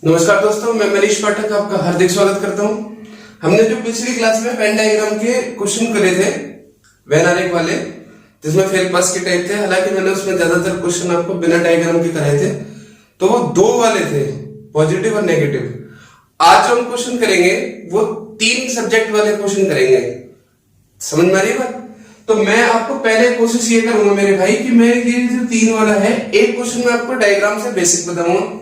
नमस्कार दोस्तों, मैं मनीष पाठक आपका हार्दिक स्वागत करता हूं। हमने जो पिछली क्लास में वेन डायग्राम के क्वेश्चन करे थे वेन आरेख वाले, जिसमें फेल पास के टाइप थे, हालांकि मैंने उसमें ज्यादातर क्वेश्चन आपको बिना डायग्राम के कराए थे, तो वो दो वाले थे, पॉजिटिव और नेगेटिव। आज जो हम क्वेश्चन करेंगे वो 3 सब्जेक्ट वाले क्वेश्चन करेंगे। समझ में आ रही है बात? तो मैं आपको पहले कोशिश ये करूंगा मेरे भाई कि मैं ये जो 3 वाला है, एक क्वेश्चन में आपको डायग्राम से बेसिक बताऊंगा,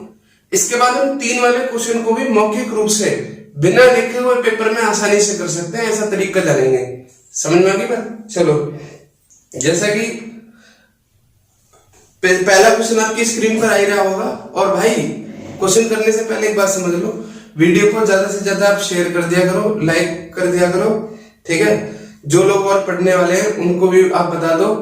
इसके बाद हम 3 वाले क्वेश्चन को भी मौखिक रूप से बिना लिखे हुए पेपर में आसानी से कर सकते हैं, ऐसा तरीका जानेंगे। समझ में आ गई बात? चलो, जैसा कि पहला क्वेश्चन आपकी स्क्रीन पर आ ही रहा होगा। और भाई क्वेश्चन करने से पहले एक बात समझ लो, वीडियो को ज्यादा से ज्यादा आप शेयर कर दिया करो, लाइक कर दिया करो, ठीक है। जो लोग और पढ़ने वाले हैं उनको भी आप बता दो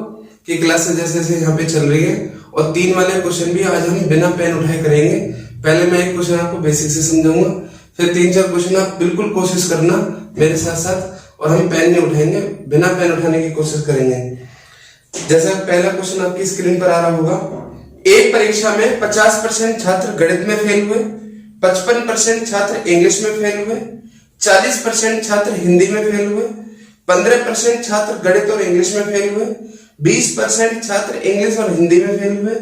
कि क्लासेस जैसे जैसे यहाँ पे चल रही है। और 3 वाले क्वेश्चन भी आज हम बिना पेन उठाए करेंगे। पहले मैं एक क्वेश्चन आपको बेसिक से समझाऊंगा, फिर 3-4 क्वेश्चन आप बिल्कुल कोशिश करना मेरे साथ साथ, और हम पेन नहीं उठाएंगे, बिना पेन उठाने की कोशिश करेंगे। जैसा पहला क्वेश्चन आपकी स्क्रीन पर आ रहा होगा, एक परीक्षा में 50% छात्र गणित में फेल हुए, 55% छात्र इंग्लिश में फेल हुए, 40% छात्र हिंदी में फेल हुए, 15% छात्र गणित और इंग्लिश में फेल हुए, 20% छात्र इंग्लिश और हिंदी में फेल हुए,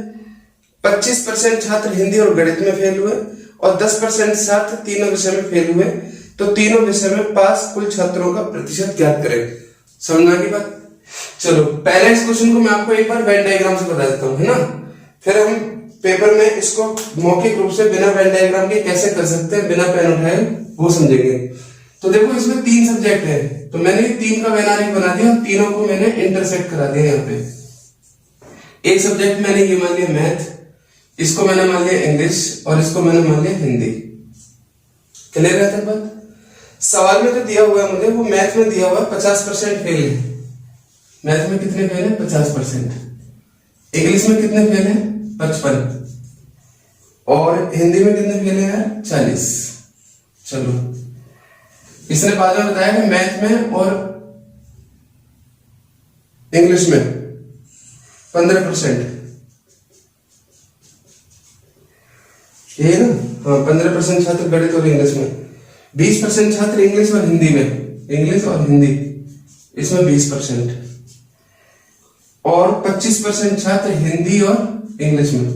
25% छात्र हिंदी और गणित में फेल हुए, और 10% छात्र तीनों विषय में फेल हुए। तो तीनों विषय में पास कुल छात्रों का प्रतिशत ज्ञात करें। समझना की बात? चलो, पहले इस क्वेश्चन को मैं आपको एक बार वेन डायग्राम से बता देता हूं, है ना। फिर हम पेपर में इसको मौखिक रूप से बिना वेन डायग्राम के कैसे कर सकते हैं, बिना पेन उठाए, वो समझेंगे। तो देखो, इसमें 3 सब्जेक्ट है, तो मैंने 3 का वेन आरेख बना दिया, तीनों को मैंने इंटरसेक्ट करा दिया। यहाँ पे एक सब्जेक्ट मैंने ये मान लिया मैथ, इसको मैंने मान लिया इंग्लिश, और इसको मैंने मान लिया हिंदी। क्लियर रहता है बात? सवाल में जो दिया हुआ है मुझे, वो मैथ में दिया हुआ है 50% फेल है। मैथ में कितने फेल है? 50%। इंग्लिश में कितने फेल है? 55। और हिंदी में कितने फेल है यार? 40। चलो, इसने बाद में बताया कि मैथ में और इंग्लिश में 15%, ये ना, हाँ 15% छात्र गणित और इंग्लिश में, 20% छात्र इंग्लिश और हिंदी में, इंग्लिश और हिंदी इसमें 20%, और 25% छात्र हिंदी और इंग्लिश में,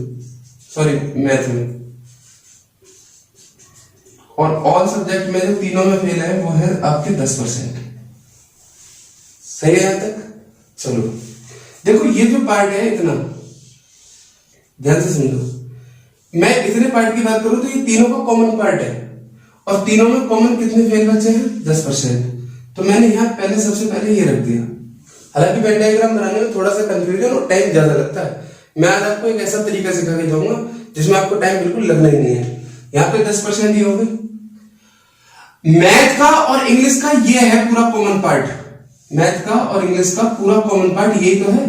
सॉरी मैथ में। और ऑल सब्जेक्ट में जो तीनों में फेल है वो है आपके 10%। सही है यहां तक? चलो देखो, ये जो पार्ट है, इतना ध्यान से समझो। मैं इतने पार्ट की बात करूं तो ये तीनों का कॉमन पार्ट है, और तीनों में कॉमन कितने फेल बचे हैं? 10%। तो मैंने यहां पहले सबसे पहले ये रख दिया। हालांकि वेन डायग्राम बनाने में थोड़ा सा कंफ्यूजन और टाइम ज्यादा लगता है। मैं आज आपको एक ऐसा तरीका सिखा के जाऊंगा जिसमें आपको टाइम बिल्कुल लगना ही नहीं है। यहाँ पे 10% ही हो गए। मैथ का और इंग्लिश का ये है पूरा कॉमन पार्ट, मैथ का और इंग्लिश का पूरा कॉमन पार्ट यही तो है।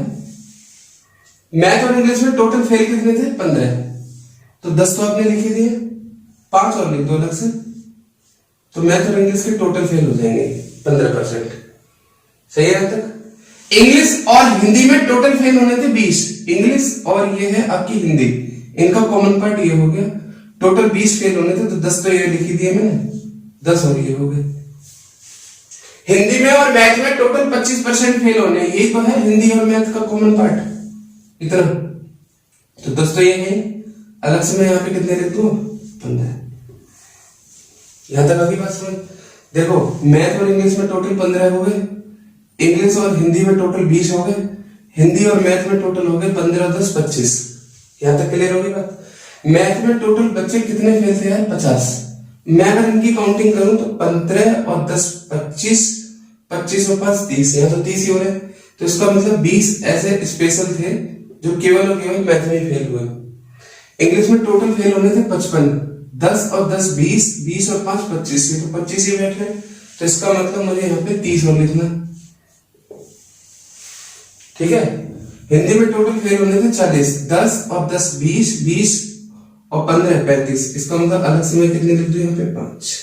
मैथ और इंग्लिश में टोटल फेल कितने थे? 15। तो 10 तो आपने लिख ही दिए, 5 और लिख दो अलग से, तो मैथ और इंग्लिश के टोटल फेल हो जाएंगे 15%। सही है यहां तक? इंग्लिश और हिंदी में टोटल फेल होने थे 20। इंग्लिश और ये है आपकी हिंदी, इनका कॉमन पार्ट ये हो गया, टोटल 20 फेल होने थे, तो 10 तो ये लिख ही दिए मैंने, 10 और ये हो गए। हिंदी में और मैथ में टोटल 25% फेल होने, यही तो है हिंदी और मैथ का कॉमन पार्ट, इतना। तो 10 तो ये है, अलग से मैं यहाँ पे कितने लिख दूं? 15। यहां तक आगे बात समझ। देखो, मैथ और इंग्लिश में टोटल 15 हो गए, इंग्लिश और हिंदी में टोटल 20 हो गए, हिंदी और मैथ में टोटल हो गए 15 10 25। यहां तक क्लियर होगी बात? मैथ में टोटल बच्चे कितने फेल थे यार? 50। मैं अगर इनकी काउंटिंग करूं तो 15 और 10 25, 25 और 5 30, यहां तो 30 ही हो रहे। तो इसका मतलब 20 ऐसे स्पेशल थे जो केवल और केवल मैथ में फेल हुए। इंग्लिश में टोटल फेल होने थे 55, 10 और 10 20, 20 और 5 25, ये तो 25 ही बैठ रहे। तो इसका मतलब मुझे यहाँ पे 30 और लिखना, ठीक है। हिंदी में टोटल फेल होने थे 40, 10 और 10 20, 20 और 15 35, इसका मतलब अलग से मैं कितने लिख दूं यहाँ पे? 5।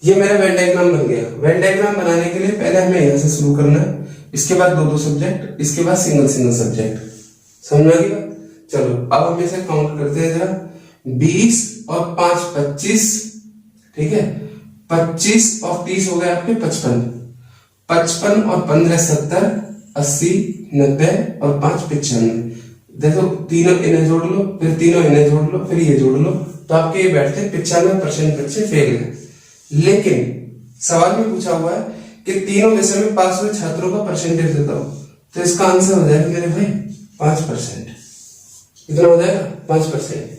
ये मेरा वेन डायग्राम बन गया। वेन डायग्राम बनाने के लिए पहले हमें यहां से शुरू करना है, इसके बाद 2-2 सब्जेक्ट, इसके बाद सिंगल सब्जेक्ट। समझ में आ गई बात? चलो अब हम इसे काउंट करते हैं जरा। 20 और 5 25, ठीक है, 25 और 30 हो गए आपके 55, 55 और 15 70, 80 90 और 5 95। देखो तीनों इन्हें जोड़ लो, फिर तीनों इन्हें जोड़ लो, फिर ये जोड़ लो, तो आपके ये बैठते 95% बच्चे फेल है। लेकिन सवाल में पूछा हुआ है कि तीनों विषय में पास हुए छात्रों का परसेंटेज बताओ, तो इसका आंसर हो जाएगा मेरे भाई 5%। कितना हो जाएगा? 5%।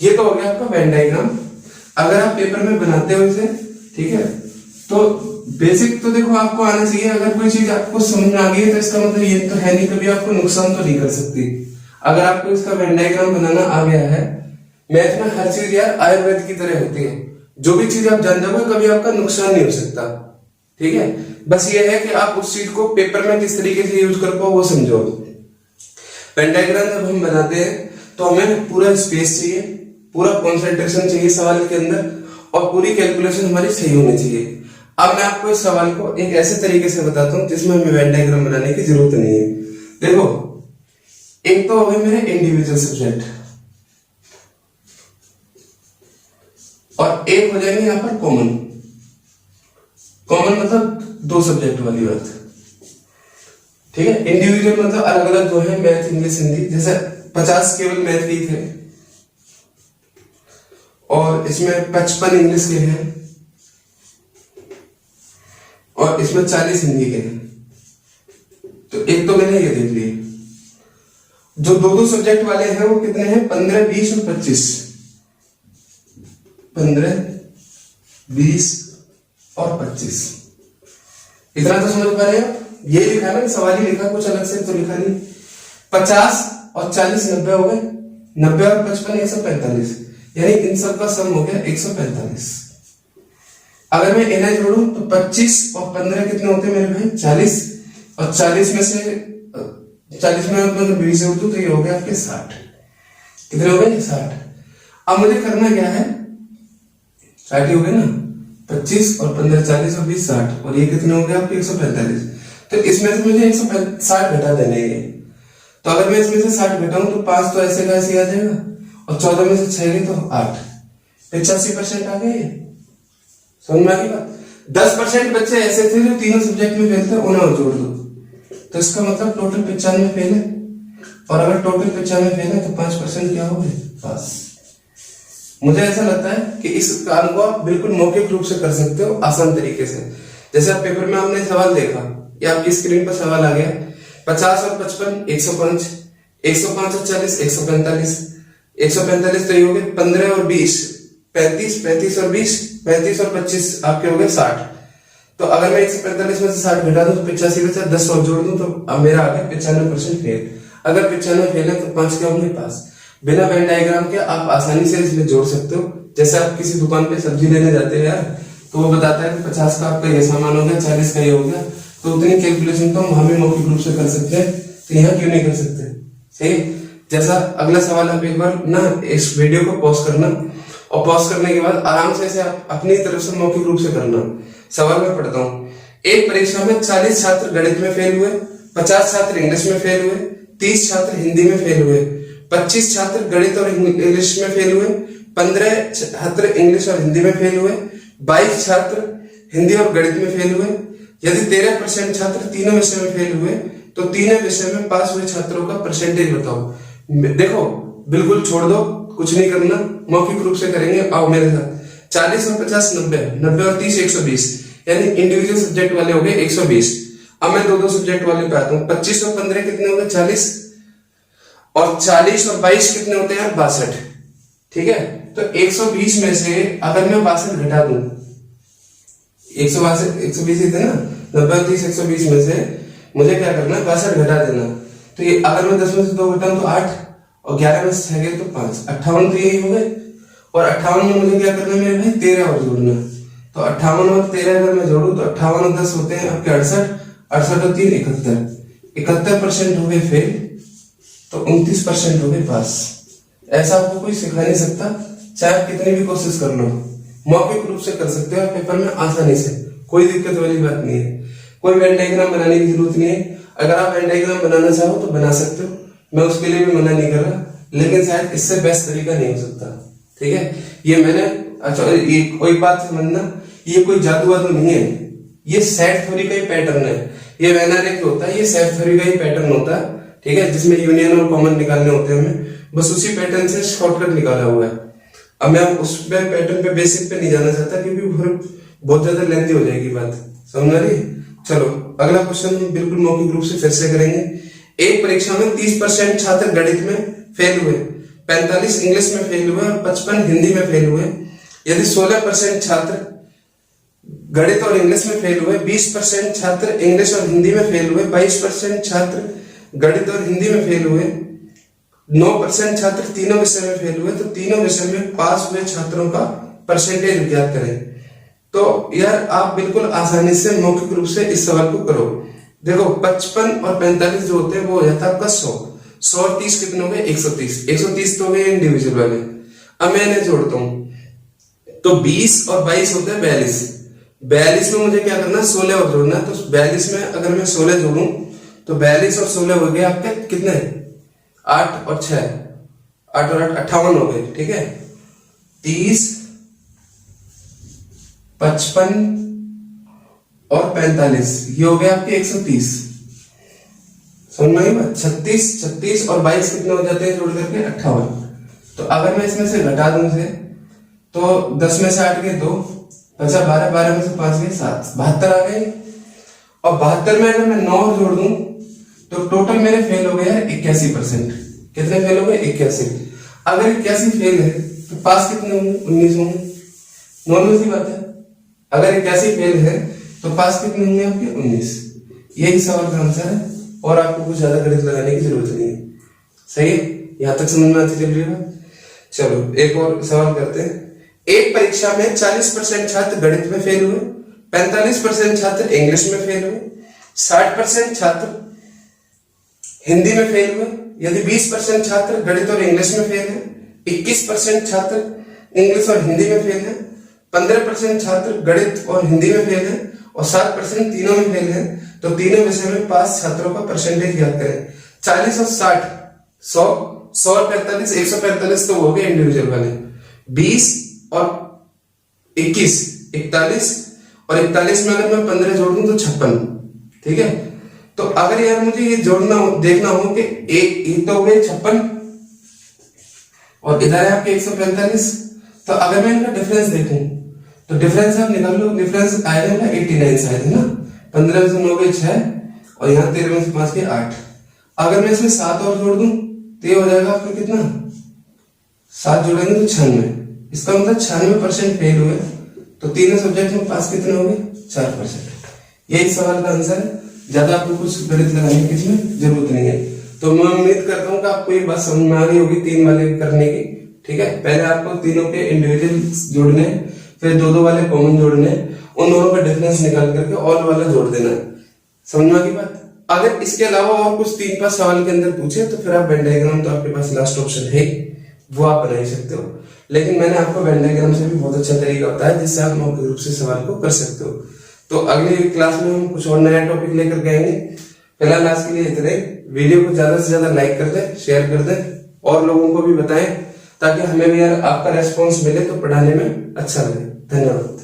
ये तो हो गया आपका वेन डायग्राम। अगर आप पेपर में बनाते हो इसे, ठीक है, तो बेसिक तो देखो आपको आना चाहिए। अगर कोई चीज आपको समझ में आ गई है तो इसका मतलब ये तो है नहीं कभी आपको नुकसान तो नहीं कर सकती। अगर आपको इसका वेन डायग्राम बनाना आ गया है, मैथ में हर चीज यार आयुर्वेद की तरह होती है, जो भी चीज आप जान जाओगे कभी आपका नुकसान नहीं हो सकता, ठीक है। बस ये है कि आप उस चीज को पेपर में किस तरीके से यूज कर पाओ वो समझो। वेन डायग्राम जब हम बनाते हैं तो हमें पूरा स्पेस चाहिए, पूरा कंसंट्रेशन चाहिए सवाल के अंदर, और पूरी कैलकुलेशन हमारी सही होनी चाहिए। अब मैं आपको इस सवाल को एक ऐसे तरीके से बताता हूं जिसमें हमें वेन डायग्राम बनाने की जरूरत नहीं है। देखो, एक तो हो गए मेरे इंडिविजुअल सब्जेक्ट, और एक हो जाएंगे यहां पर कॉमन। कॉमन मतलब 2 सब्जेक्ट वाली बात, ठीक है। इंडिविजुअल मतलब अलग अलग जो है, मैथ इंग्लिश हिंदी, जैसे 50 केवल मैथ के थे, और इसमें 55 इंग्लिश के हैं, और इसमें 40 हिंदी के हैं। तो एक तो मैंने ये देख लिया। जो 2-2 सब्जेक्ट वाले हैं वो कितने हैं? 15 20 और 25। 15 20 और 25। इतना तो समझ पा रहे हैं? ये लिखा ना, सवाल ही लिखा, कुछ अलग से तो लिखा नहीं। 50 और 40 90 हो गए, 90 और 55 145, यानी इन सब का सम हो गया 145। अगर मैं इन्हें जोड़ूं तो 25 और 15 कितने होते हैं मेरे भाई? 40, और 40 में से 40 में अगर 20 जोड़ दूं तो ये हो गया आपके 60। कितने हो गए? 60। अब मुझे करना क्या है? 60 हो गए ना, 25 और 15 40 और 20 60, और ये कितने हो गए आपके? 145। तो इसमें से मुझे 160 घटा देने हैं। तो अगर मैं इसमें से 60 घटाऊं तो 5 तो ऐसे का ऐसे आ जाएगा, और 14 में से 6 गए तो 8, 85% आ गए। समझ में आ गई बात? 10% बच्चे ऐसे थे जो तीनों सब्जेक्ट में फेल थे, उन्हें जोड़ दो, तो इसका मतलब टोटल 95 फेल है। और अगर टोटल 95 फेल है तो 5% क्या हो गए? पास। मुझे ऐसा लगता है कि इस काम को आप बिल्कुल मौखिक रूप से कर सकते हो, आसान तरीके से। जैसे आप पेपर में आपने सवाल देखा, या आपकी स्क्रीन पर सवाल आ गया, 50 और 55 105, 105 और 40 145, 145 तो ये हो गए 15 और 20 35, 35 और 20 35 और 25 आपके हो गए 60। तो अगर मैं 145 में से 60 घटा दूं तो 85 बचा, 10 और जोड़ दूं तो अब मेरा आ गया 95% फेल। अगर 95 फेल है तो 5 क्या होंगे? पास। बिना वेन डायग्राम के आप आसानी से इसमें जोड़ सकते हो। जैसे आप किसी दुकान पे सब्जी लेने जाते हो यार, तो वो बताता है कि 50 का आपका ये सामान हो गया, 40 का ये हो गया, तो उतनी कैलकुलेशन तो हम भी मौखिक रूप से कर सकते हैं, तो यहाँ क्यों नहीं कर सकते? सही। जैसा अगला सवाल आप एक बार ना इस वीडियो को पॉज करना, और पॉज करने के बाद आराम से इसे आप अपनी तरफ से मौखिक रूप से करना। सवाल में पढ़ता हूँ। एक परीक्षा में 40 छात्र गणित में फेल हुए, 50 छात्र इंग्लिश में फेल हुए, 30 छात्र हिंदी में फेल हुए, 25 छात्र गणित और इंग्लिश में फेल हुए, 15 छात्र इंग्लिश और हिंदी में फेल हुए, 22 छात्र हिंदी और गणित में फेल हुए। यदि 13% छात्र तीनों विषय में फेल हुए तो तीनों विषय में पास हुए छात्रों का परसेंटेज बताओ। देखो, बिल्कुल छोड़ दो, कुछ नहीं करना, मौखिक रूप से करेंगे। आओ मेरे साथ। 40 और 50 90, 90 और 30 120, यानी इंडिविजुअल सब्जेक्ट वाले हो गए 120। अब मैं 2-2 सब्जेक्ट वाले पे आता हूँ। 25 और 15 कितने हो गए? 40, और 40 और 22 कितने होते हैं? 62। ठीक है, तो 120 में से अगर मैं 62 घटा दूं, 120 ही थे ना, 90 और 30 120 में से मुझे क्या करना है? 62 घटा देना। तो ये अगर मैं 10 में से 2 घटाऊं तो 8, और 11 में से 6 गए तो 5, 58 तो यही हो गए। और 58 में मुझे क्या करना है मेरे भाई? 13 और जोड़ना। तो 58 और 13 अगर मैं जोड़ू तो 58 और 10 होते हैं आपके 68, 68 और 3 71, 71% हो गए फेल, तो 29% हो गए पास। ऐसा आपको कोई सिखा नहीं सकता, चाहे आप कितनी भी कोशिश कर लो, मौखिक रूप से कर सकते हो आप पेपर में आसानी से, कोई दिक्कत वाली बात नहीं है। कोई वेन डायग्राम बनाने की जरूरत नहीं है। अगर आप वेन डायग्राम बनाना चाहो तो बना सकते हो, मैं उसके लिए भी मना नहीं कर रहा, लेकिन शायद इससे बेस्ट तरीका नहीं हो सकता। ठीक है, ये मैंने, अच्छा ये कोई बात समझना, ये कोई जादू वादू नहीं है, ये सेट थ्योरी का ही पैटर्न है। ये वेनारिक होता है, ये सेट थ्योरी का ही पैटर्न होता है, ठीक है, जिसमें यूनियन और कॉमन निकालने होते हैं हमें, बस उसी पैटर्न से शॉर्टकट निकाला हुआ है। अब मैं उस पैटर्न पे बेसिक पे नहीं जाना चाहता क्योंकि बहुत ज्यादा लेंथी हो जाएगी बात, समझ आ रही। चलो अगला क्वेश्चन हम बिल्कुल मौखिक रूप से फिर से करेंगे। एक परीक्षा में 30% छात्र गणित में फेल हुए, 45 इंग्लिश में फेल हुए और 55 हिंदी में फेल हुए। यदि 16% छात्र गणित और इंग्लिश में फेल हुए, 20% छात्र इंग्लिश और हिंदी में फेल हुए, 22% छात्र गणित और हिंदी में फेल हुए, 9% छात्र तीनों विषय में फेल हुए, तो तीनों विषय में पास हुए छात्रों का परसेंटेज ज्ञात करें। तो यार आप बिल्कुल आसानी से मौखिक रूप से इस सवाल को करो। देखो 55 और 45 जो होते हैं वो हो जाता है आपका 100, 100 और 30 कितने हो गए, 130, 130 तो हो गए इंडिविजुअल वाले। अब मैं इन्हें जोड़ता हूं तो 20 और 22 होते हैं 42, 42 में मुझे क्या करना, 16 और जोड़ना है। तो 42 में अगर मैं 16 जोड़ूं तो 42 और 16 हो गए आपके कितने, 8 और 6, 8 और 8 58 हो गए, ठीक है। 30, 55 और 45 ये हो गए आपके 130, समझ में आई बात। 36 और 22 कितने हो जाते हैं जोड़ करके, 58। तो अगर मैं इसमें से घटा दूं से, तो 10 में से 8 गए 2, बचा 12, 12 में से 5 गए 7, 72 आ गए। और 72 में अगर मैं 9 और जोड़ दूं तो टोटल मेरे फेल हो गए 81%। कितने फेल हो गए, 81। अगर 81 फेल है तो पास कितने होंगे, 19 होंगे, नॉर्मल सी बात है। अगर 81 फेल है तो पास कितने होंगे आपके, 19। यही सवाल का आंसर है और आपको कुछ ज्यादा गणित लगाने की जरूरत नहीं है, सही है, यहां तक समझ में आती चल रही है। चलो एक और सवाल करते हैं। एक परीक्षा में 40% छात्र गणित में फेल हुए, 45% छात्र इंग्लिश में फेल हुए, 60% छात्र हिंदी में फेल हुए। यदि 20% छात्र गणित और इंग्लिश में फेल है, 21% छात्र इंग्लिश और हिंदी में फेल है, 15% छात्र गणित और हिंदी में फेल है और 7% तीनों में फेल है, तो तीनों विषय में पास छात्रों का परसेंटेज ज्ञात करें। 40 और 60, 100 और 45, 145 तो हो गए इंडिविजुअल वाले, 20 और 21 41 और 41 में अगर मैं 15 जोड़ दूं तो 56, ठीक है। तो अगर यार मुझे ये जोड़ना हो, देखना हो कि एक तो हो गए 56 और इधर है आपके 145, तो अगर मैं इनका डिफरेंस देखूं तो डिफरेंस आप निकाल लो, डिफरेंस आएगा ना 89 शायद, है ना। 15 में से 9 गए 6 और यहाँ 13 में से 5 गए 8। अगर मैं इसमें 7 और जोड़ दूं तो ये हो जाएगा आपका कितना, 7 जोड़ेंगे तो 96। इसका मतलब 96% फेल हुए, तो तीनों सब्जेक्ट में पास कितने हो गए, 4%। यही सवाल का आंसर है, ज्यादा आपको कुछ गणित लगाने की इसमें जरूरत नहीं है। तो मैं उम्मीद करता हूँ कि आपको ये बात समझ में आ गई होगी 3 वाले करने की, ठीक है। पहले आपको तीनों के इंडिविजुअल जोड़ने, फिर 2-2 वाले कॉमन जोड़ने, उन दोनों का डिफरेंस निकाल करके ऑल वाला जोड़ देना, समझ में आ गई बात। अगर इसके अलावा और कुछ 3-5 सवाल के अंदर पूछे तो फिर आप वेन डायग्राम, तो आपके पास लास्ट ऑप्शन है, वो आप बना ही सकते हो। लेकिन मैंने आपको वेन डायग्राम से भी बहुत अच्छा तरीका बताया जिससे आप मौखिक रूप से सवाल को कर सकते हो। तो अगली क्लास में हम कुछ और नया टॉपिक लेकर के आएंगे। फिलहाल आज के लिए इतना ही। वीडियो को ज्यादा से ज्यादा लाइक कर दें, शेयर कर दें और लोगों को भी बताएं, ताकि हमें भी यार आपका रेस्पॉन्स मिले तो पढ़ाने में अच्छा लगे। धन्यवाद।